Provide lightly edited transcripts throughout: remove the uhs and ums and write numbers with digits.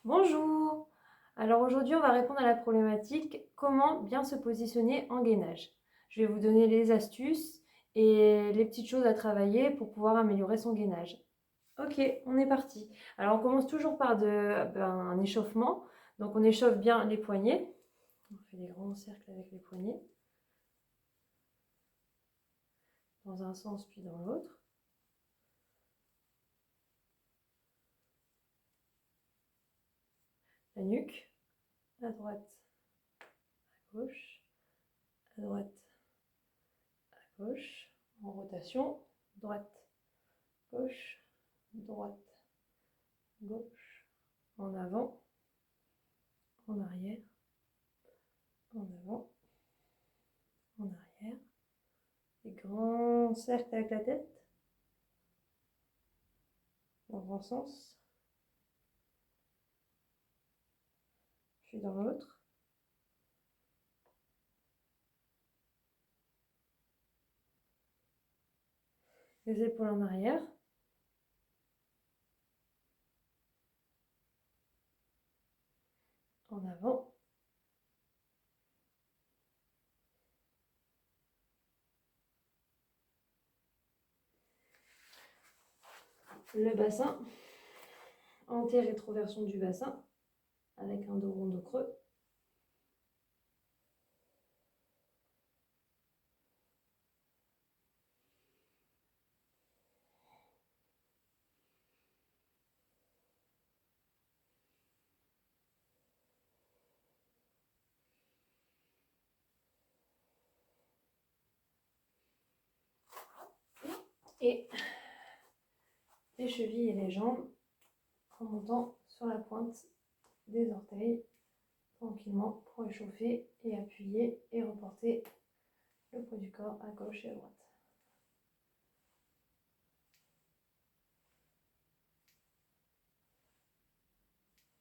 Bonjour! Alors aujourd'hui, on va répondre à la problématique comment bien se positionner en gainage. Je vais vous donner les astuces et les petites choses à travailler pour pouvoir améliorer son gainage. Ok, on est parti. Alors on commence toujours par un échauffement. Donc on échauffe bien les poignets. On fait des grands cercles avec les poignets. Dans un sens puis dans l'autre. La nuque, à droite, à gauche, à droite, à gauche, en rotation, droite, gauche, droite, gauche, en avant, en arrière, en avant, en arrière. Des grands cercles avec la tête, dans le grand sens, puis dans l'autre. Les épaules en arrière. En avant. Le bassin. Anté-rétroversion du bassin, avec un dos rond, dos creux. Et les chevilles et les jambes en montant sur la pointe des orteils tranquillement pour échauffer et appuyer et reporter le poids du corps à gauche et à droite.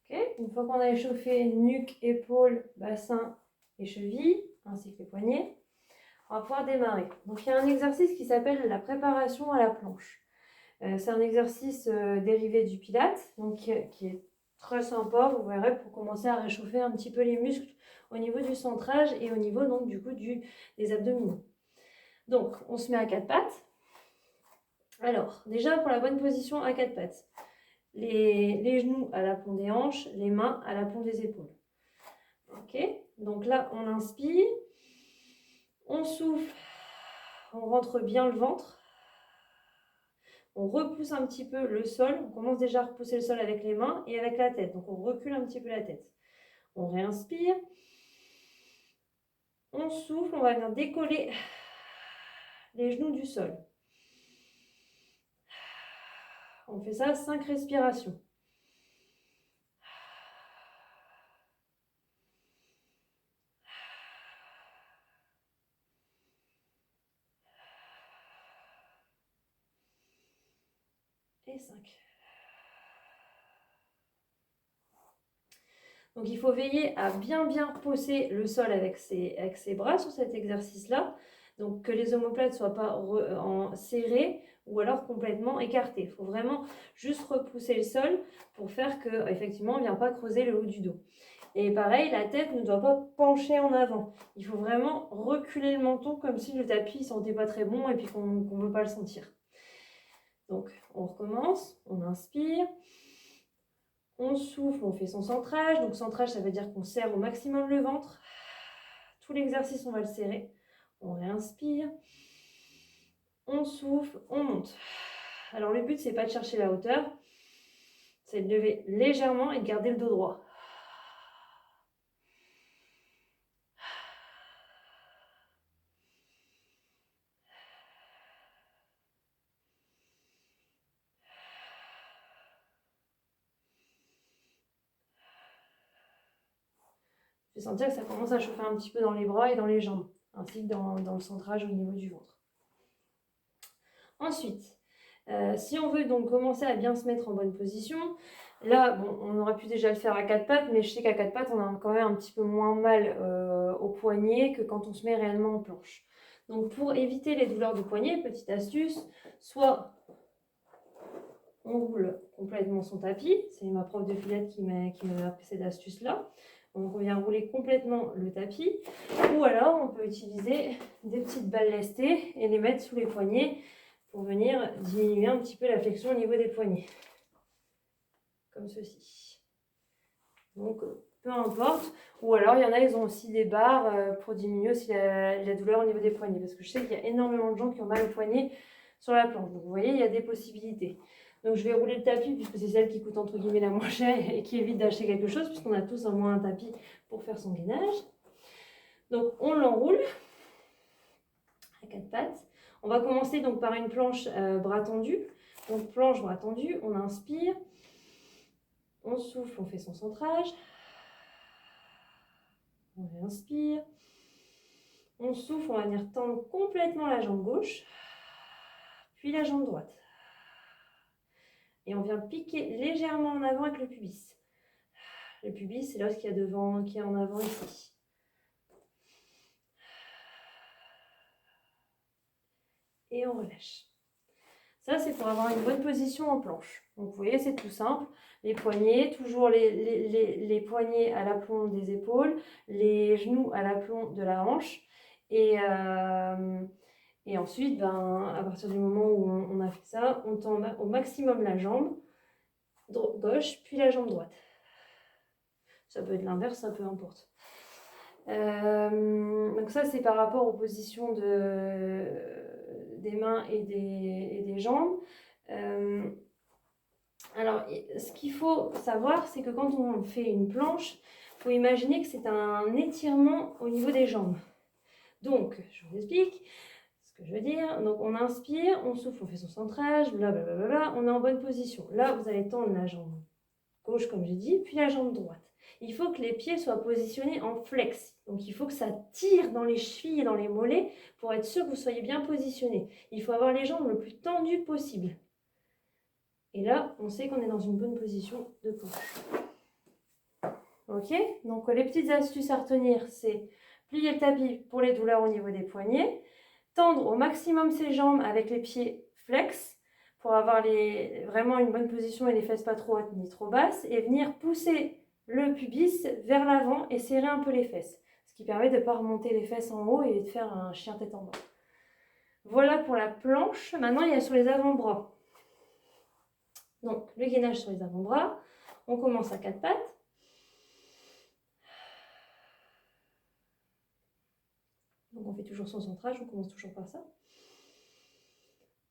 Okay. Une fois qu'on a échauffé nuque, épaules, bassin et chevilles, ainsi que les poignets, on va pouvoir démarrer. Donc il y a un exercice qui s'appelle la préparation à la planche. C'est un exercice dérivé du Pilates, donc qui est très sympa, vous verrez, pour commencer à réchauffer un petit peu les muscles au niveau du centrage et au niveau donc du coup des abdominaux. Donc on se met à quatre pattes. Alors déjà pour la bonne position à quatre pattes, les genoux à l'aplomb des hanches, les mains à l'aplomb des épaules. Ok, donc là on inspire, on souffle, on rentre bien le ventre. On repousse un petit peu le sol, on commence déjà à repousser le sol avec les mains et avec la tête. Donc on recule un petit peu la tête. On réinspire. On souffle, on va venir décoller les genoux du sol. On fait ça 5 respirations. Et 5. Donc il faut veiller à bien repousser le sol avec ses bras sur cet exercice-là. Donc que les omoplates ne soient pas serrées ou alors complètement écartées. Il faut vraiment juste repousser le sol pour faire que effectivement on ne vient pas creuser le haut du dos. Et pareil, la tête ne doit pas pencher en avant. Il faut vraiment reculer le menton comme si le tapis ne sentait pas très bon et puis qu'on ne veut pas le sentir. Donc on recommence, on inspire. On souffle, on fait son centrage. Donc centrage, ça veut dire qu'on serre au maximum le ventre. Tout l'exercice, on va le serrer. On réinspire. On souffle, on monte. Alors le but, c'est pas de chercher la hauteur. C'est de lever légèrement et de garder le dos droit. Je vais sentir que ça commence à chauffer un petit peu dans les bras et dans les jambes, ainsi que dans le centrage au niveau du ventre. Ensuite, si on veut donc commencer à bien se mettre en bonne position, là, bon, on aurait pu déjà le faire à quatre pattes, mais je sais qu'à quatre pattes, on a quand même un petit peu moins mal au poignet que quand on se met réellement en planche. Donc pour éviter les douleurs de poignet, petite astuce, soit on roule complètement son tapis. C'est ma prof de pilates qui m'avait appris cette astuce-là. Donc on vient rouler complètement le tapis. Ou alors on peut utiliser des petites balles lestées et les mettre sous les poignets pour venir diminuer un petit peu la flexion au niveau des poignets. Comme ceci. Donc peu importe. Ou alors il y en a, ils ont aussi des barres pour diminuer aussi la douleur au niveau des poignets. Parce que je sais qu'il y a énormément de gens qui ont mal au poignet sur la planche. Donc vous voyez, il y a des possibilités. Donc je vais rouler le tapis puisque c'est celle qui coûte entre guillemets la moins chère et qui évite d'acheter quelque chose puisqu'on a tous au moins un tapis pour faire son gainage. Donc on l'enroule à quatre pattes. On va commencer donc par une planche bras tendus. Donc planche bras tendus, on inspire, on souffle, on fait son centrage. On inspire, on souffle, on va venir tendre complètement la jambe gauche, puis la jambe droite. Et on vient piquer légèrement en avant avec le pubis. Le pubis, c'est l'os qui est devant, qui est en avant ici. Et on relâche. Ça, c'est pour avoir une bonne position en planche. Donc, vous voyez, c'est tout simple. Les poignets, toujours les poignets à l'aplomb des épaules, les genoux à l'aplomb de la hanche. Et ensuite, à partir du moment où on a fait ça, on tend au maximum la jambe gauche, puis la jambe droite. Ça peut être l'inverse, ça peu importe. Donc ça, c'est par rapport aux positions des mains et des jambes. Alors, ce qu'il faut savoir, c'est que quand on fait une planche, il faut imaginer que c'est un étirement au niveau des jambes. Donc, je vous explique ce que je veux dire. Donc, on inspire, on souffle, on fait son centrage, blablabla, on est en bonne position. Là, vous allez tendre la jambe gauche, comme j'ai dit, puis la jambe droite. Il faut que les pieds soient positionnés en flex. Donc, il faut que ça tire dans les chevilles et dans les mollets pour être sûr que vous soyez bien positionnés. Il faut avoir les jambes le plus tendues possible. Et là, on sait qu'on est dans une bonne position de planche. Ok? Donc, les petites astuces à retenir, c'est plier le tapis pour les douleurs au niveau des poignets, tendre au maximum ses jambes avec les pieds flex pour avoir vraiment une bonne position et les fesses pas trop hautes ni trop basses, et venir pousser le pubis vers l'avant et serrer un peu les fesses, ce qui permet de ne pas remonter les fesses en haut et de faire un chien tête en bas. Voilà pour la planche. Maintenant, il y a sur les avant-bras. Donc, le gainage sur les avant-bras. On commence à quatre pattes. Donc, on fait toujours son centrage. On commence toujours par ça.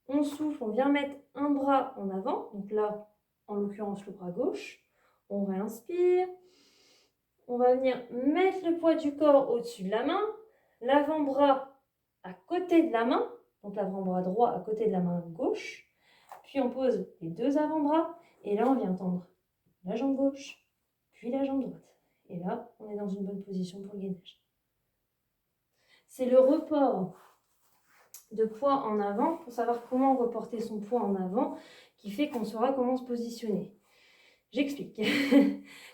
On souffle, on vient mettre un bras en avant. Donc là, en l'occurrence, le bras gauche. On réinspire. On va venir mettre le poids du corps au-dessus de la main. L'avant-bras à côté de la main. Donc, l'avant-bras droit à côté de la main gauche. Puis, on pose les deux avant-bras. Et là, on vient tendre la jambe gauche, puis la jambe droite. Et là, on est dans une bonne position pour le gainage. C'est le report de poids en avant, pour savoir comment reporter son poids en avant, qui fait qu'on saura comment se positionner. J'explique.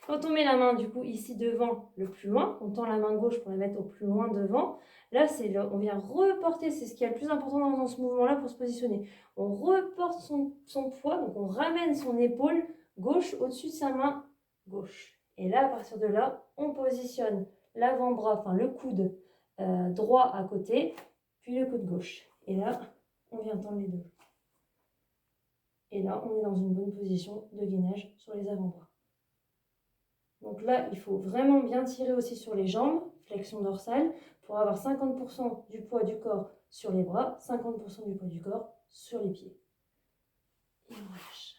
Quand on met la main du coup ici devant, le plus loin, on tend la main gauche pour la mettre au plus loin devant. Là, on vient reporter, c'est ce qui est le plus important dans ce mouvement-là pour se positionner. On reporte son poids, donc on ramène son épaule gauche au-dessus de sa main gauche. Et là, à partir de là, on positionne l'avant-bras, enfin le coude droit à côté, puis le coude gauche. Et là, on vient tendre les deux. Et là, on est dans une bonne position de gainage sur les avant-bras. Donc là, il faut vraiment bien tirer aussi sur les jambes, flexion dorsale, pour avoir 50% du poids du corps sur les bras, 50% du poids du corps sur les pieds. Et on relâche.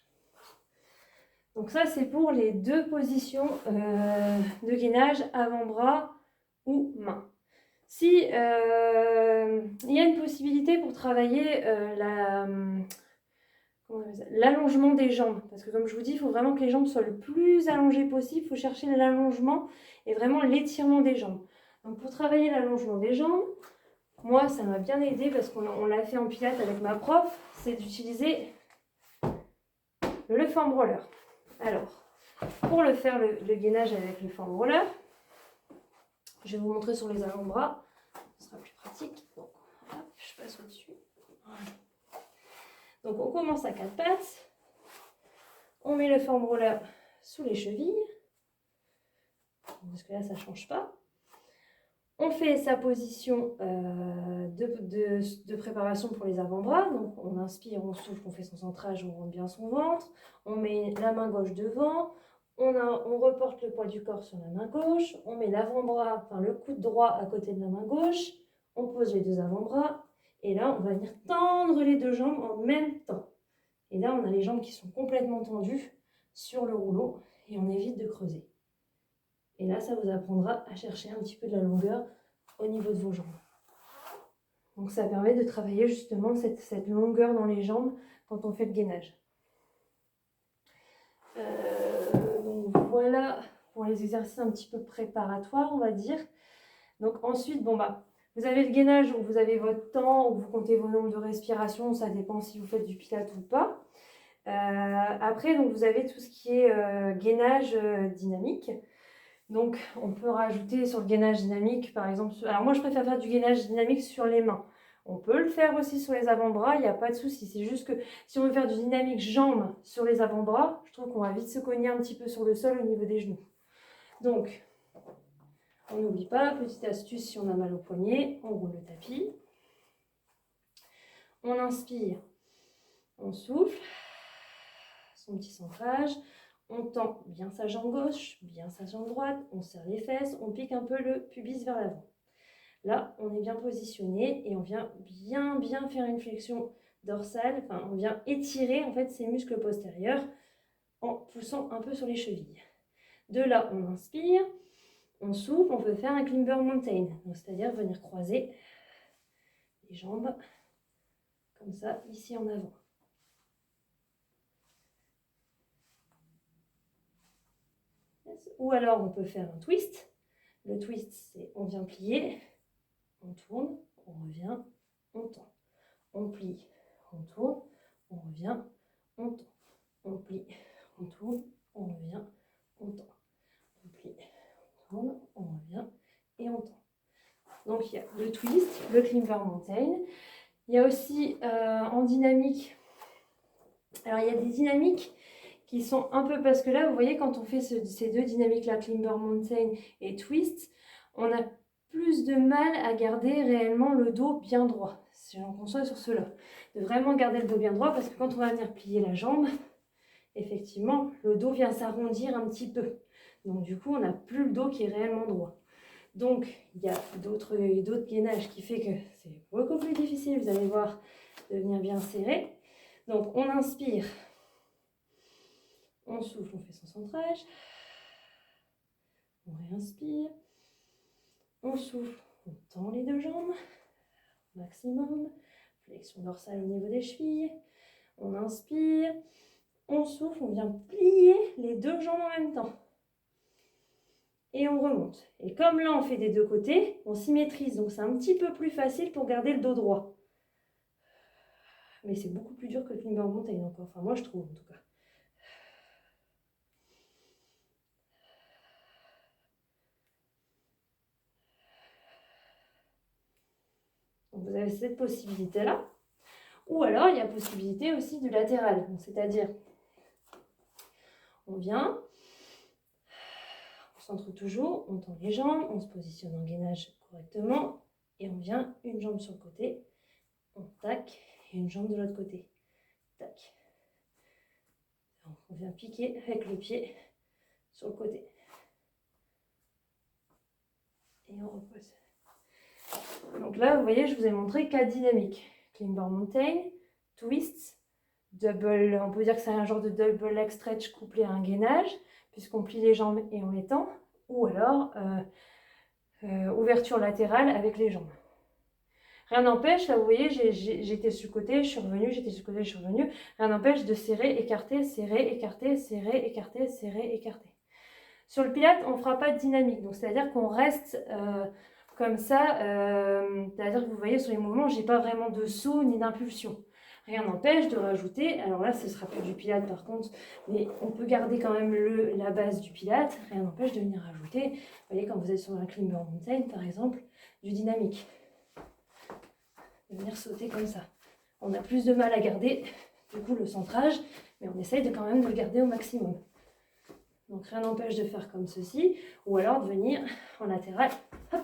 Donc ça, c'est pour les deux positions de gainage, avant-bras ou main. Si il y a une possibilité pour travailler l'allongement des jambes, parce que comme je vous dis, il faut vraiment que les jambes soient le plus allongées possible, il faut chercher l'allongement et vraiment l'étirement des jambes. Donc pour travailler l'allongement des jambes, moi ça m'a bien aidé parce qu'on l'a fait en pilates avec ma prof, c'est d'utiliser le foam roller. Alors, pour le faire le gainage avec le foam roller, je vais vous montrer sur les avant-bras, ce sera plus pratique. Donc, hop, je passe au-dessus. Voilà. Donc, on commence à quatre pattes. On met le foam roller sous les chevilles, parce que là, ça ne change pas. On fait sa position de préparation pour les avant-bras. Donc, on inspire, on souffle, on fait son centrage, on rentre bien son ventre. On met la main gauche devant. On reporte le poids du corps sur la main gauche. On met l'avant-bras, enfin le coude droit à côté de la main gauche. On pose les deux avant-bras. Et là, on va venir tendre les deux jambes en même temps. Et là, on a les jambes qui sont complètement tendues sur le rouleau. Et on évite de creuser. Et là, ça vous apprendra à chercher un petit peu de la longueur au niveau de vos jambes. Donc ça permet de travailler justement cette longueur dans les jambes quand on fait le gainage. Donc voilà pour les exercices un petit peu préparatoires, on va dire. Donc ensuite, vous avez le gainage où vous avez votre temps, où vous comptez vos nombres de respiration, ça dépend si vous faites du pilates ou pas. Après, donc, vous avez tout ce qui est gainage dynamique. Donc, on peut rajouter sur le gainage dynamique, par exemple... Alors, moi, je préfère faire du gainage dynamique sur les mains. On peut le faire aussi sur les avant-bras, il n'y a pas de souci. C'est juste que si on veut faire du dynamique jambes sur les avant-bras, je trouve qu'on va vite se cogner un petit peu sur le sol au niveau des genoux. Donc, on n'oublie pas, petite astuce, si on a mal au poignet, on roule le tapis. On inspire, on souffle, son petit centrage. On tend bien sa jambe gauche, bien sa jambe droite, on serre les fesses, on pique un peu le pubis vers l'avant. Là, on est bien positionné et on vient bien faire une flexion dorsale, enfin on vient étirer en fait ces muscles postérieurs en poussant un peu sur les chevilles. De là, on inspire, on souffle, on peut faire un climber mountain, c'est-à-dire venir croiser les jambes comme ça, ici en avant. Ou alors on peut faire un twist. Le twist, c'est on vient plier, on tourne, on revient, on tend. On plie, on tourne, on revient, on tend. On plie, on tourne, on revient, on tend. On plie, on tourne, on revient et on tend. Donc il y a le twist, le climber mountain. Il y a aussi en dynamique, alors il y a des dynamiques qui sont un peu, parce que là vous voyez quand on fait ces deux dynamiques là, climber mountain et twist, on a plus de mal à garder réellement le dos bien droit, si j'en conçois sur cela, de vraiment garder le dos bien droit, parce que quand on va venir plier la jambe, effectivement le dos vient s'arrondir un petit peu, donc du coup on n'a plus le dos qui est réellement droit. Donc il y a d'autres gainages qui fait que c'est beaucoup plus difficile, vous allez voir, de venir bien serrer. Donc on inspire, on souffle, on fait son centrage, on réinspire, on souffle, on tend les deux jambes, maximum, flexion dorsale au niveau des chevilles, on inspire, on souffle, on vient plier les deux jambes en même temps. Et on remonte. Et comme là on fait des deux côtés, on symétrise, donc c'est un petit peu plus facile pour garder le dos droit. Mais c'est beaucoup plus dur que le climber mountain encore, enfin moi je trouve en tout cas. Donc vous avez cette possibilité-là. Ou alors il y a possibilité aussi du latéral, c'est-à-dire on vient, on centre toujours, on tend les jambes, on se positionne en gainage correctement et on vient une jambe sur le côté, on tac, et une jambe de l'autre côté, tac. On vient piquer avec le pied sur le côté. Et on repose. Donc là, vous voyez, je vous ai montré 4 dynamiques. Climber mountain, twist, double, on peut dire que c'est un genre de double leg stretch couplé à un gainage, puisqu'on plie les jambes et on les tend, ou alors ouverture latérale avec les jambes. Rien n'empêche, là vous voyez, j'étais sur le côté, je suis revenue, j'étais sur le côté, je suis revenue. Rien n'empêche de serrer, écarter, serrer, écarter, serrer, écarter, serrer, écarter. Sur le pilate, on ne fera pas de dynamique, donc c'est-à-dire qu'on reste comme ça, c'est-à-dire que vous voyez sur les mouvements, je n'ai pas vraiment de saut ni d'impulsion. Rien n'empêche de rajouter, alors là ce sera plus du pilate par contre, mais on peut garder quand même la base du pilate, rien n'empêche de venir rajouter, vous voyez quand vous êtes sur un climber mountain par exemple, du dynamique. De venir sauter comme ça. On a plus de mal à garder du coup le centrage, mais on essaye de quand même de le garder au maximum. Donc rien n'empêche de faire comme ceci, ou alors de venir en latéral, hop,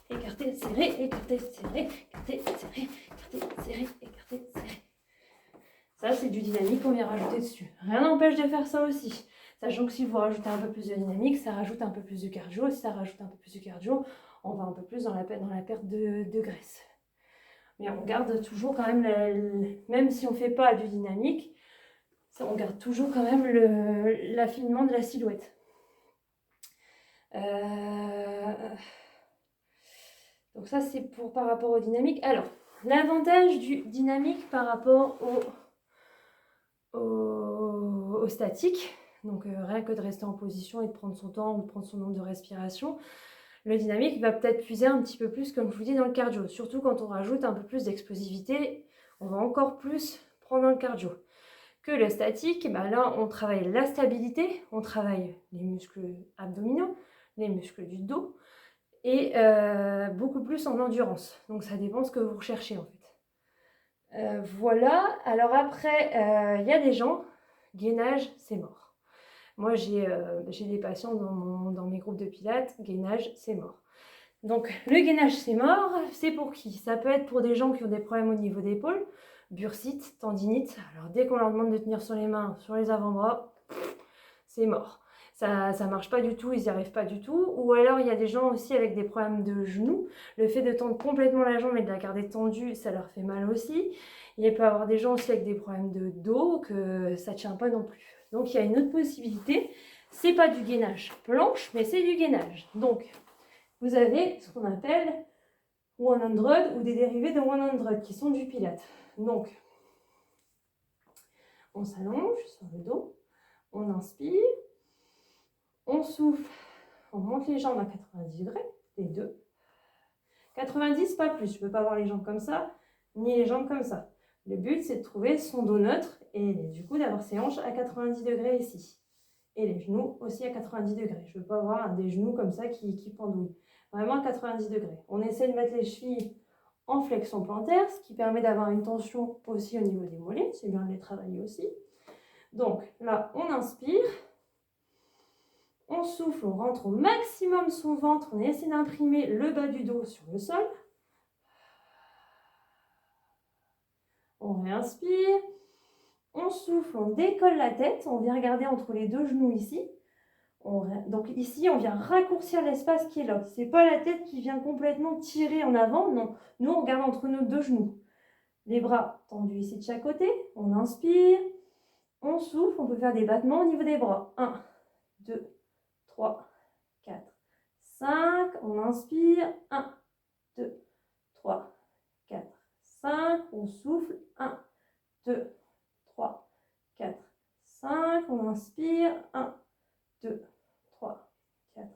écarter, serrer, écarter, serrer, écarter, serrer, écarter, serrer, écarter, serrer. Ça, c'est du dynamique qu'on vient rajouter dessus. Rien n'empêche de faire ça aussi. Sachant que si vous rajoutez un peu plus de dynamique, ça rajoute un peu plus de cardio. Si ça rajoute un peu plus de cardio, on va un peu plus dans la perte de graisse. Mais on garde toujours quand même, même si on ne fait pas du dynamique, on garde toujours quand même l'affinement de la silhouette. Donc ça, c'est par rapport au dynamique. Alors, l'avantage du dynamique par rapport au statique, donc rien que de rester en position et de prendre son temps ou de prendre son nombre de respirations, le dynamique va peut-être puiser un petit peu plus, comme je vous dis, dans le cardio. Surtout quand on rajoute un peu plus d'explosivité, on va encore plus prendre dans le cardio. Que le statique, là, on travaille la stabilité, on travaille les muscles abdominaux, les muscles du dos, et beaucoup plus en endurance. Donc ça dépend ce que vous recherchez en fait. Voilà, alors après, il y a des gens, gainage, c'est mort. Moi, j'ai des patients dans mes groupes de pilates, gainage, c'est mort. Donc, le gainage, c'est mort, c'est pour qui? Ça peut être pour des gens qui ont des problèmes au niveau d'épaule, bursite, tendinite. Alors, dès qu'on leur demande de tenir sur les mains, sur les avant-bras, c'est mort. Ça ne marche pas du tout, ils n'y arrivent pas du tout. Ou alors, il y a des gens aussi avec des problèmes de genoux. Le fait de tendre complètement la jambe et de la garder tendue, ça leur fait mal aussi. Il peut y avoir des gens aussi avec des problèmes de dos, que ça ne tient pas non plus. Donc, il y a une autre possibilité. C'est pas du gainage planche, mais c'est du gainage. Donc, vous avez ce qu'on appelle 100 ou des dérivés de 100 qui sont du pilate. Donc, on s'allonge sur le dos, on inspire, on souffle, on monte les jambes à 90 degrés, les deux. 90, pas plus. Je ne peux pas avoir les jambes comme ça, ni les jambes comme ça. Le but, c'est de trouver son dos neutre et du coup d'avoir ses hanches à 90 degrés ici. Et les genoux aussi à 90 degrés. Je ne veux pas avoir des genoux comme ça qui pendouillent. Vraiment à 90 degrés. On essaie de mettre les chevilles en flexion plantaire, ce qui permet d'avoir une tension aussi au niveau des mollets. C'est bien de les travailler aussi. Donc là, on inspire. On souffle, on rentre au maximum son ventre. On essaie d'imprimer le bas du dos sur le sol. On réinspire. On souffle, on décolle la tête. On vient regarder entre les deux genoux ici. Donc ici, on vient raccourcir l'espace qui est là. Ce n'est pas la tête qui vient complètement tirer en avant, non. Nous, on regarde entre nos deux genoux. Les bras tendus ici de chaque côté. On inspire, on souffle, on peut faire des battements au niveau des bras. 1, 2, 3, 4, 5. On inspire. 1, 2, 3, 4, 5. On souffle. 1, 2, 3, 4, 5. On inspire. 1, 2, 3, 4,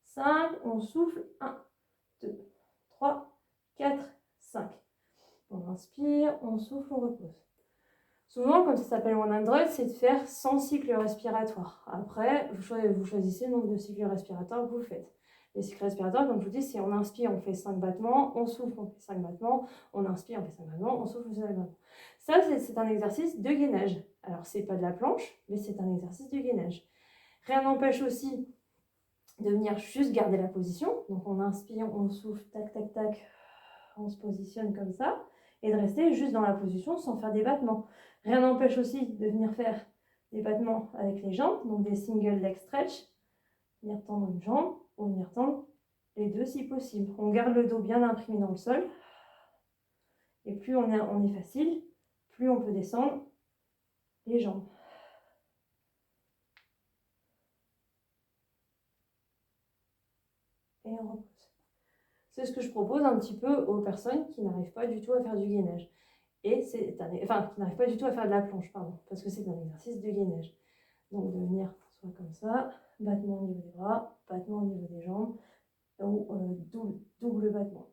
5. On souffle. 1, 2, 3, 4, 5. On inspire, on souffle, on repose. Souvent, comme ça s'appelle 100, c'est de faire 100 cycles respiratoires. Après, vous choisissez le nombre de cycles respiratoires que vous faites. Les cycles respiratoires, comme je vous dis, c'est on inspire, on fait 5 battements, on souffle, on fait 5 battements, on inspire, on fait 5 battements, on souffle, on fait 5 battements. Ça, c'est un exercice de gainage. Alors, c'est pas de la planche, mais c'est un exercice de gainage. Rien n'empêche aussi de venir juste garder la position. Donc, on inspire, on souffle, tac, tac, tac, on se positionne comme ça. Et de rester juste dans la position sans faire des battements. Rien n'empêche aussi de venir faire des battements avec les jambes, donc des single leg stretch, venir tendre une jambe ou venir tendre les deux si possible. On garde le dos bien imprimé dans le sol. Et plus on est facile, plus on peut descendre les jambes. Et on repose. C'est ce que je propose un petit peu aux personnes qui n'arrivent pas du tout à faire du gainage. Et qui n'arrivent pas du tout à faire de la planche, pardon, parce que c'est un exercice de gainage. Donc de venir soit comme ça, battement au niveau des bras, battement au niveau des jambes, ou double battement.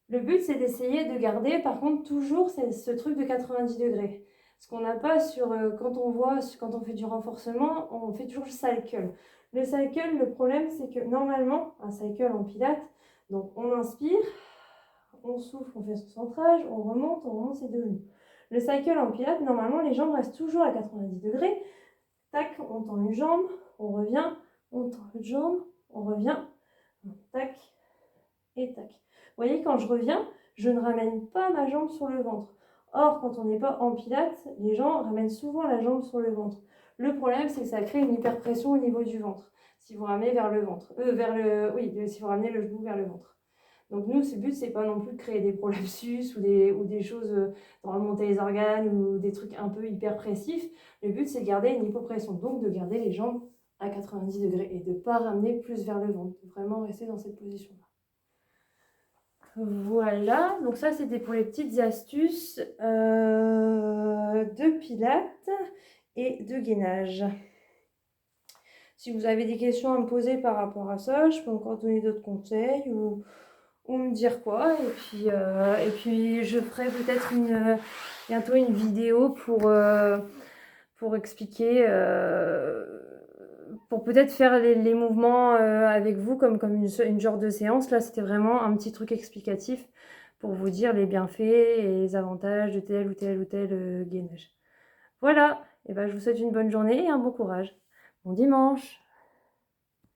Le but, c'est d'essayer de garder, par contre, toujours ce truc de 90 degrés. Ce qu'on n'a pas quand on fait du renforcement, on fait toujours le cycle. Le cycle, le problème, c'est que normalement, un cycle en pilates, donc on inspire, on souffle, on fait son centrage, on remonte ses deux genoux. Le cycle en pilates, normalement, les jambes restent toujours à 90 degrés. Tac, on tend une jambe, on revient, on tend l'autre jambe, on revient, tac et tac. Vous voyez, quand je reviens, je ne ramène pas ma jambe sur le ventre. Or, quand on n'est pas en pilates, les gens ramènent souvent la jambe sur le ventre. Le problème, c'est que ça crée une hyperpression au niveau du ventre. Si vous ramenez vers le ventre, si vous ramenez le genou vers le ventre. Donc nous, le but, c'est pas non plus de créer des prolapsus ou des choses de remonter les organes ou des trucs un peu hyperpressifs. Le but, c'est de garder une hypopression, donc de garder les jambes à 90 degrés et de ne pas ramener plus vers le ventre, de vraiment rester dans cette position-là. Voilà, donc ça c'était pour les petites astuces de pilates et de gainage. Si vous avez des questions à me poser par rapport à ça, je peux encore donner d'autres conseils ou me dire quoi. Et puis je ferai peut-être bientôt une vidéo pour expliquer, pour peut-être faire les mouvements avec vous comme une genre de séance. Là, c'était vraiment un petit truc explicatif pour vous dire les bienfaits et les avantages de tel ou tel gainage. Voilà, et ben, je vous souhaite une bonne journée et un bon courage. Bon dimanche!